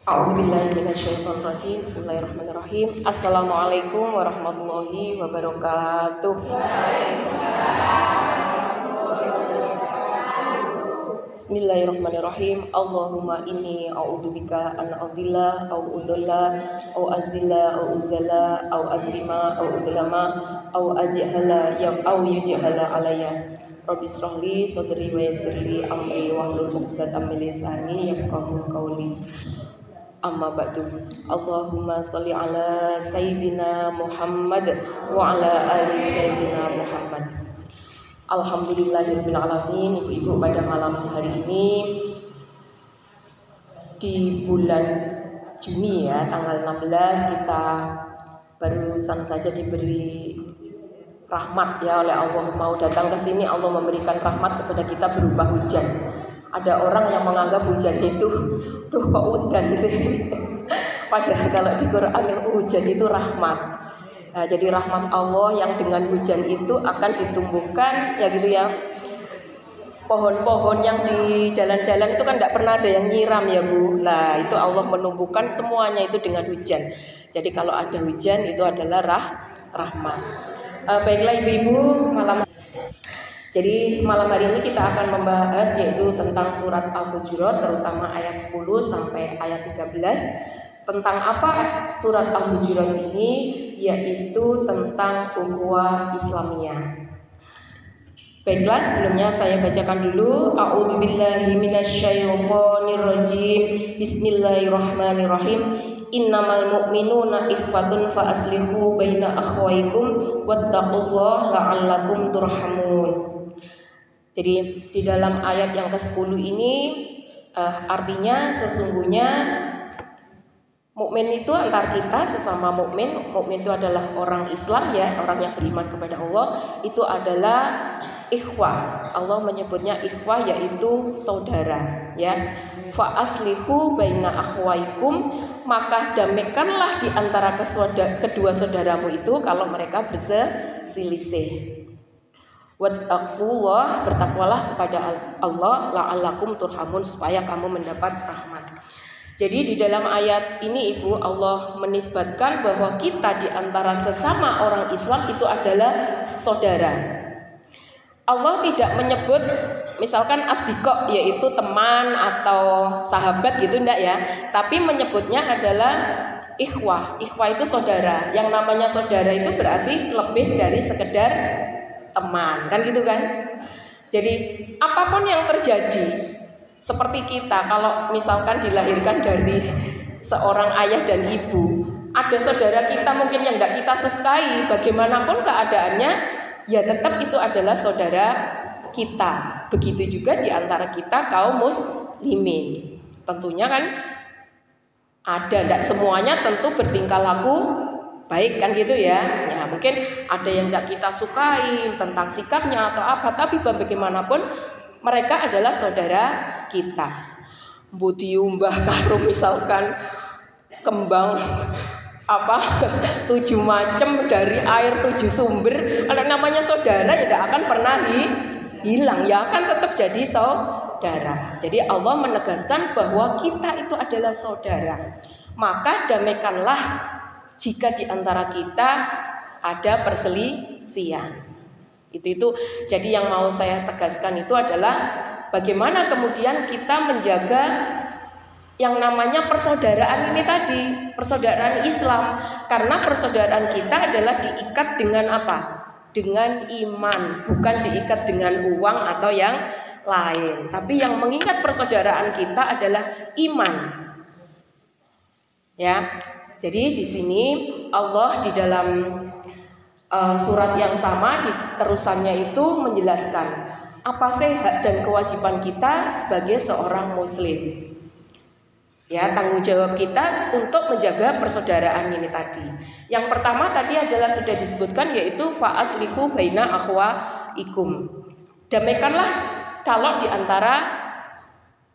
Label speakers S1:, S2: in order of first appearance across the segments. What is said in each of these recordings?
S1: A'udzubillahi minasyaitonirrajim. Bismillahirrahmanirrahim. Assalamualaikum warahmatullahi wabarakatuh. Bismillahirrahmanirrahim. Allahumma inni a'udzubika an adilla au udalla au azilla au uzalla au adlima au udlama au ajhala au yujhala alayya. Rabbi shrahli sadri wa yassirli amri wahlul 'uqdatam min lisani yafqahu qawli. Amma ba'du. Allahumma sholli ala sayyidina Muhammad wa ala ali sayyidina Muhammad. Alhamdulillahirabbil alamin. Ibu-ibu, pada malam hari ini di bulan Juni ya, tanggal 16 kita barusan saja diberi rahmat ya oleh Allah. Mau datang ke sini Allah memberikan rahmat kepada kita berupa hujan. Ada orang yang menganggap hujan itu kok udan sih. Padahal kalau di Quran hujan itu rahmat. Nah, jadi rahmat Allah yang dengan hujan itu akan ditumbuhkan ya gitu ya. Pohon-pohon yang di jalan-jalan itu kan tidak pernah ada yang nyiram ya Bu. Nah itu Allah menumbuhkan semuanya itu dengan hujan. Jadi kalau ada hujan itu adalah rahmat. Baiklah ibu-ibu, jadi malam hari ini kita akan membahas yaitu tentang surat Al-Hujurat, terutama ayat 10 sampai ayat 13. Tentang apa surat Al-Hujurat ini? Yaitu tentang ukhuwah Islamiyah. Baiklah, sebelumnya saya bacakan dulu. A'udzubillahi minasyaitonirrajim. Bismillahirrahmanirrahim. Innamal mu'minuna ikhwatun fa aslihu baina akhwaikum wattaqullaha la'allakum turhamun. Jadi di dalam ayat yang ke-10 ini artinya sesungguhnya mukmin itu antar kita sesama mukmin. Mukmin itu adalah orang Islam ya, orang yang beriman kepada Allah, itu adalah ikhwah. Allah menyebutnya ikhwah yaitu saudara ya. Fa aslihu baina akhwaikum, maka damaikanlah di antara kedua saudaramu itu kalau mereka berselisih. Wattaqullah, bertakwalah kepada Allah, la'allakum turhamun, supaya kamu mendapat rahmat. Jadi di dalam ayat ini Ibu, Allah menisbatkan bahwa kita di antara sesama orang Islam itu adalah saudara. Allah tidak menyebut misalkan asdiqo yaitu teman atau sahabat gitu enggak ya, tapi menyebutnya adalah ikhwah. Ikhwah itu saudara. Yang namanya saudara itu berarti lebih dari sekedar teman, kan gitu kan? Jadi apapun yang terjadi, seperti kita kalau misalkan dilahirkan dari seorang ayah dan ibu, ada saudara kita mungkin yang tidak kita sukai, bagaimanapun keadaannya, ya tetap itu adalah saudara kita. Begitu juga di antara kita kaum muslimin. Tentunya kan ada, tidak semuanya tentu bertingkah laku baik kan gitu ya. Ya mungkin ada yang tidak kita sukai tentang sikapnya atau apa, tapi bagaimanapun mereka adalah saudara kita. Mbutiumbah karo misalkan kembang 7 macam dari air 7 sumber, kalau namanya saudara ya tidak akan pernah hilang, ya akan tetap jadi saudara. Jadi Allah menegaskan bahwa kita itu adalah saudara. Maka damaikanlah jika di antara kita ada perselisihan. Itu. Jadi yang mau saya tegaskan itu adalah bagaimana kemudian kita menjaga yang namanya persaudaraan ini tadi, persaudaraan Islam. Karena persaudaraan kita adalah diikat dengan apa? Dengan iman, bukan diikat dengan uang atau yang lain. Tapi yang mengikat persaudaraan kita adalah iman. Ya. Jadi di sini Allah di dalam surat yang sama di terusannya itu menjelaskan apa sih hak dan kewajiban kita sebagai seorang muslim. Ya, tanggung jawab kita untuk menjaga persaudaraan ini tadi. Yang pertama tadi adalah sudah disebutkan yaitu fa aslihu baina akhwaikum. Damaikanlah kalau di antara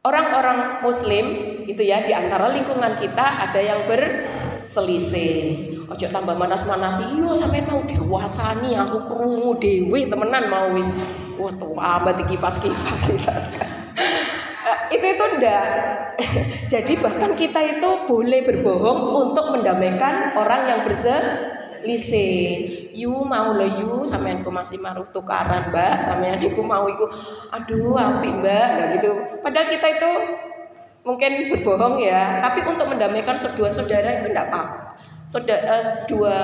S1: orang-orang muslim gitu ya, di antara lingkungan kita ada yang berselisih. Ojo tambah manas-manasi, yo sampai mau diwasani aku krungu dhewe temenan mau wis. Wah, tuh abad iki kipas-kipas misalkan. kita itu enggak. Jadi bahkan kita itu boleh berbohong untuk mendamaikan orang yang berselisih. Yu mau lo yu sampean ku masih maruh tukaran mbak, sampean iku mau iku aduh apik mbak, nah gitu. Padahal kita itu mungkin berbohong ya, tapi untuk mendamaikan kedua saudara itu enggak apa-apa. Dua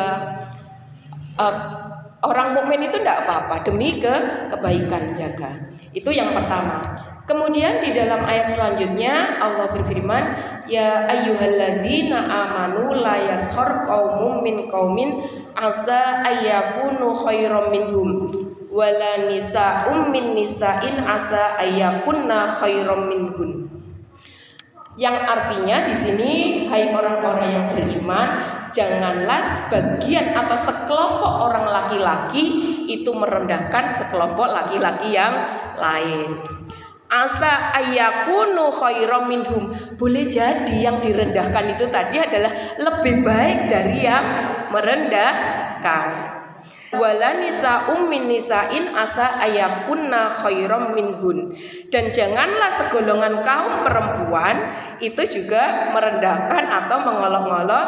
S1: orang mukmin itu enggak apa-apa demi kebaikan jaga. Itu yang pertama. Kemudian di dalam ayat selanjutnya Allah berfirman, ya ayyuhalladzina amanu la yaskhar qaumun min qaumin asa ayyakunu khairam minhum wala nisa'um min nisa'in asa ayyakunna khairam minhun. Yang artinya di sini, hai orang-orang yang beriman, janganlah sebagian atau sekelompok orang laki-laki itu merendahkan sekelompok laki-laki yang lain. Asa ayyakunu khairam minhum. Boleh jadi yang direndahkan itu tadi adalah lebih baik dari yang merendahkan. Wala nisa'um min nisa'in asa ayakunna khairam minhun. Dan janganlah segolongan kaum perempuan itu juga merendahkan atau mengolok-olok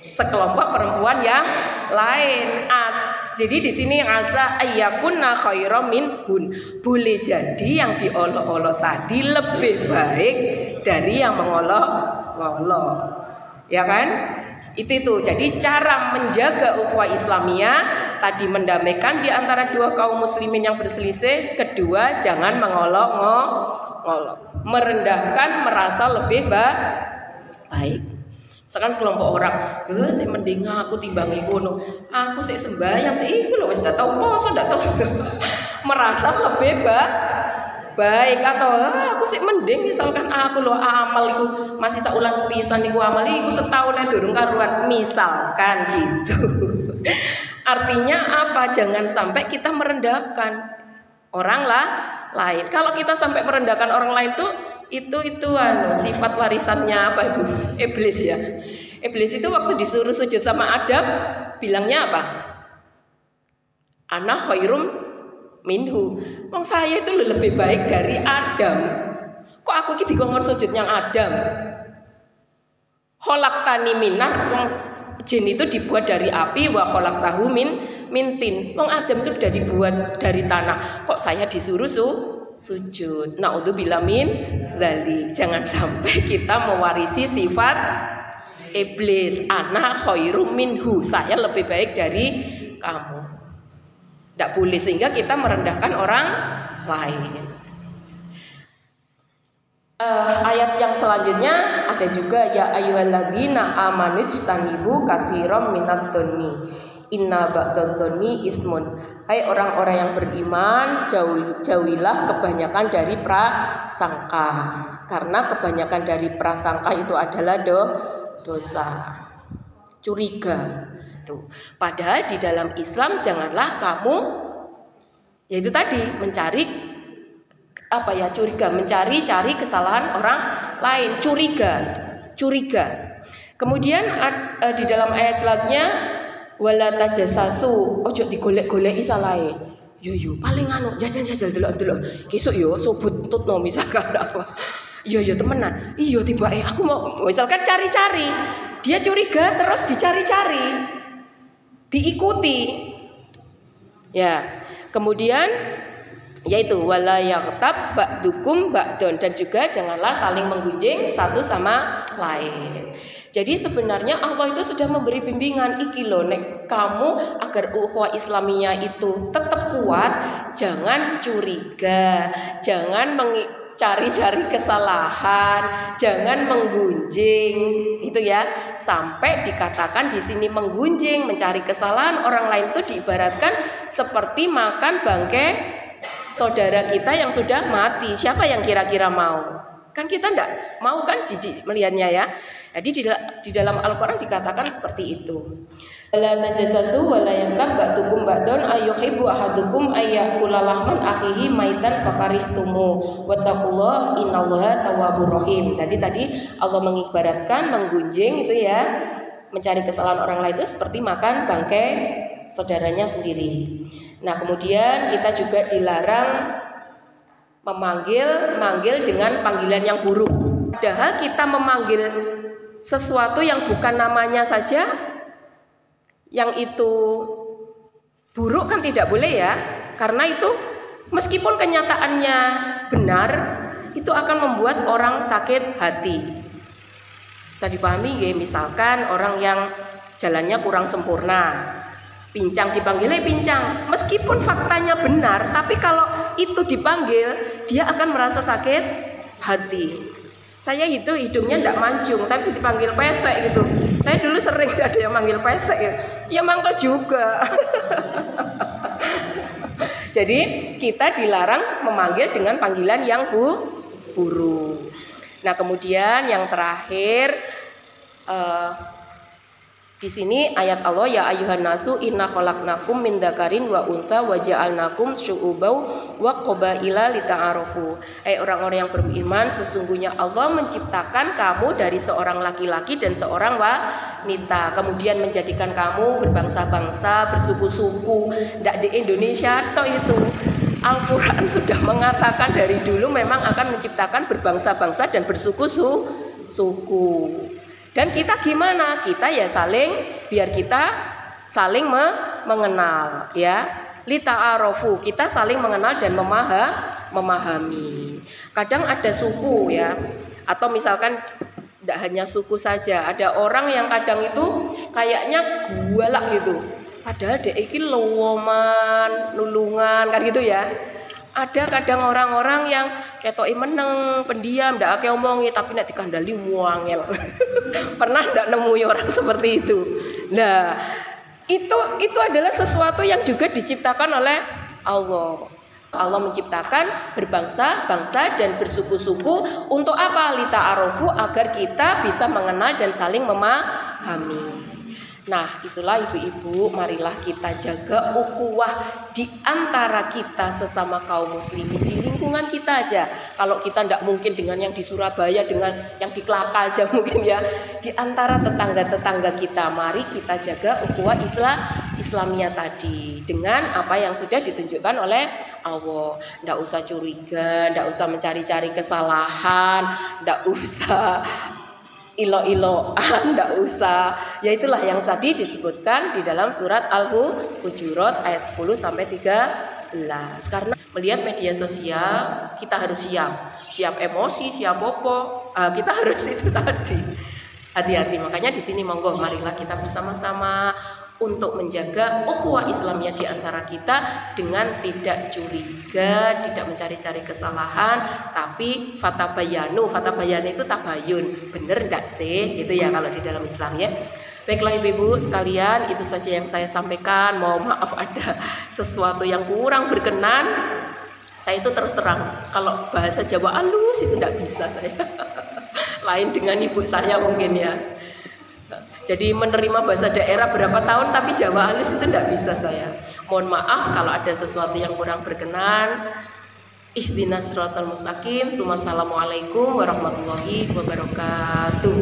S1: sekelompok perempuan yang lain. Jadi di sini asa ayakunna khairam minhun. Boleh jadi yang diolok-olok tadi lebih baik dari yang mengolok-olok. Ya kan? Itu. Jadi cara menjaga ukhuwah Islamiyah tadi mendamaikan di antara dua kaum muslimin yang berselisih, kedua jangan mengolok-olok, merendahkan merasa lebih baik. Misalkan sekelompok orang, sik mending aku timbangi kono. Aku sik sembahyang sik iku lho wis ndak tau poso ndak tau. Merasa lebih baik atau aku sih mending misalkan aku lo amal iku masih saulan sepisan iku amal iku setahun ae durung karuan misalkan gitu. Artinya apa? Jangan sampai kita merendahkan orang lain. Kalau kita sampai merendahkan orang lain tuh itu sifat warisannya apa itu? Iblis ya. Iblis itu waktu disuruh sujud sama Adam bilangnya apa? Ana khairum minhu. Wong saya itu lebih baik dari Adam. Kok aku iki dikongkon sujud yang Adam? Khalaqtani minar. Wong jin itu dibuat dari api, wa khalaqtahu min tin. Wong Adam itu sudah dibuat dari tanah. Kok saya disuruh sujud? Naudzubillah min dzalik. Jangan sampai kita mewarisi sifat iblis. Ana khairum minhu. Saya lebih baik dari kamu. Tidak boleh sehingga kita merendahkan orang lain. Ayat yang selanjutnya ada juga ya ayyuhalladzina amanu ijtanibu katsiran minadh-dhonni inna ba'dadh-dhonni itsmun. Hai orang-orang yang beriman, jauhilah kebanyakan dari prasangka. Karena kebanyakan dari prasangka itu adalah dosa. Curiga. Padahal di dalam Islam janganlah kamu yaitu tadi mencari curiga, mencari kesalahan orang lain, curiga. Kemudian di dalam ayat selanjutnya wala tajassasu, ojo digolek-goleki salahe. Yo paling jajal delok kesuk yo sobut tutno misalkan apa. Yo temenan. Iya tibake aku mau misalkan cari-cari. Dia curiga terus dicari-cari. Diikuti. Ya. Kemudian yaitu wala yaghtab ba'dukum ba'don, dan juga janganlah saling menggunjing satu sama lain. Jadi sebenarnya Allah itu sudah memberi bimbingan iki lho nek kamu agar ukhuwah Islamiyah itu tetap kuat, jangan curiga, jangan cari-cari kesalahan, jangan menggunjing, itu ya. Sampai dikatakan di sini menggunjing, mencari kesalahan orang lain itu diibaratkan seperti makan bangkai saudara kita yang sudah mati. Siapa yang kira-kira mau? Kan kita enggak mau kan, jijik melihatnya ya. Jadi di dalam Al-Qur'an dikatakan seperti itu. La najassasu wa la yaghtab ba'dukum ba'dun ayyuhibbu ahadukum ayyakula lahman akhihi maitan fakarihtumu wattaqullaha innallaha tawwabur rahim. Tadi Allah mengibaratkan menggunjing itu ya, mencari kesalahan orang lain itu seperti makan bangkai saudaranya sendiri. Nah, kemudian kita juga dilarang Memanggil dengan panggilan yang buruk. Padahal kita memanggil sesuatu yang bukan namanya saja, yang itu buruk kan tidak boleh ya. Karena itu meskipun kenyataannya benar, itu akan membuat orang sakit hati. Bisa dipahami ya, misalkan orang yang jalannya kurang sempurna, pincang dipanggilnya pincang, meskipun faktanya benar, tapi kalau itu dipanggil dia akan merasa sakit hati. Saya itu hidungnya tidak mancung, tapi dipanggil pesek gitu. Saya dulu sering ada yang manggil pesek ya mangkel juga. Jadi kita dilarang memanggil dengan panggilan yang buruk. Nah kemudian yang terakhir di sini ayat Allah, ya ayuhan nasu inna khalaqnakum min dzakarin wa untha wa ja'alnakum syu'uban wa qabaila lita'arafu. Orang-orang yang beriman, sesungguhnya Allah menciptakan kamu dari seorang laki-laki dan seorang wanita, kemudian menjadikan kamu berbangsa-bangsa, bersuku-suku. Tidak di Indonesia toh itu. Al-Quran sudah mengatakan dari dulu memang akan menciptakan berbangsa-bangsa dan bersuku-suku. Dan kita gimana? Kita ya biar kita saling mengenal ya. Lita'arofu, kita saling mengenal dan memahami. Kadang ada suku ya, atau misalkan tidak hanya suku saja, ada orang yang kadang itu kayaknya galak gitu. Padahal dia iki lowoman, nulungan kan gitu ya. Ada kadang orang-orang yang ketoki meneng, pendiam, ndak akeh omongi, tapi nek dikandali muangel. Pernah ndak nemui orang seperti itu? Nah, itu adalah sesuatu yang juga diciptakan oleh Allah. Allah menciptakan berbangsa-bangsa dan bersuku-suku untuk apa? Lita'arofu, agar kita bisa mengenal dan saling memahami. Nah itulah ibu-ibu, marilah kita jaga ukhuwah di antara kita sesama kaum muslimin di lingkungan kita aja. Kalau kita tidak mungkin dengan yang di Surabaya, dengan yang di Kelaka aja mungkin ya. Di antara tetangga-tetangga kita, mari kita jaga ukhuwah Islamiyah tadi dengan apa yang sudah ditunjukkan oleh Allah. Tidak usah curiga, tidak usah mencari-cari kesalahan, tidak usah ilo-iloan, tidak usah. Ya itulah yang tadi disebutkan di dalam surat Al-Hujurat ayat 10 sampai 13. Karena melihat media sosial kita harus siap emosi, siap popo. Kita harus itu tadi. Hati-hati. Makanya di sini monggo marilah kita bersama-sama untuk menjaga ukhuwah Islamiyah di antara kita dengan tidak curiga, tidak mencari-cari kesalahan, tapi fatabayanu itu tabayun, bener enggak sih? Gitu ya kalau di dalam Islam ya. Baiklah ibu-ibu sekalian, itu saja yang saya sampaikan. Mohon maaf ada sesuatu yang kurang berkenan. Saya itu terus terang, kalau bahasa Jawa halus itu enggak bisa saya. Lain dengan ibu saya mungkin ya. Jadi menerima bahasa daerah berapa tahun tapi Jawa halus itu tidak bisa saya. Mohon maaf kalau ada sesuatu yang kurang berkenan. Ihdinas siratal mustaqim. Assalamualaikum warahmatullahi wabarakatuh.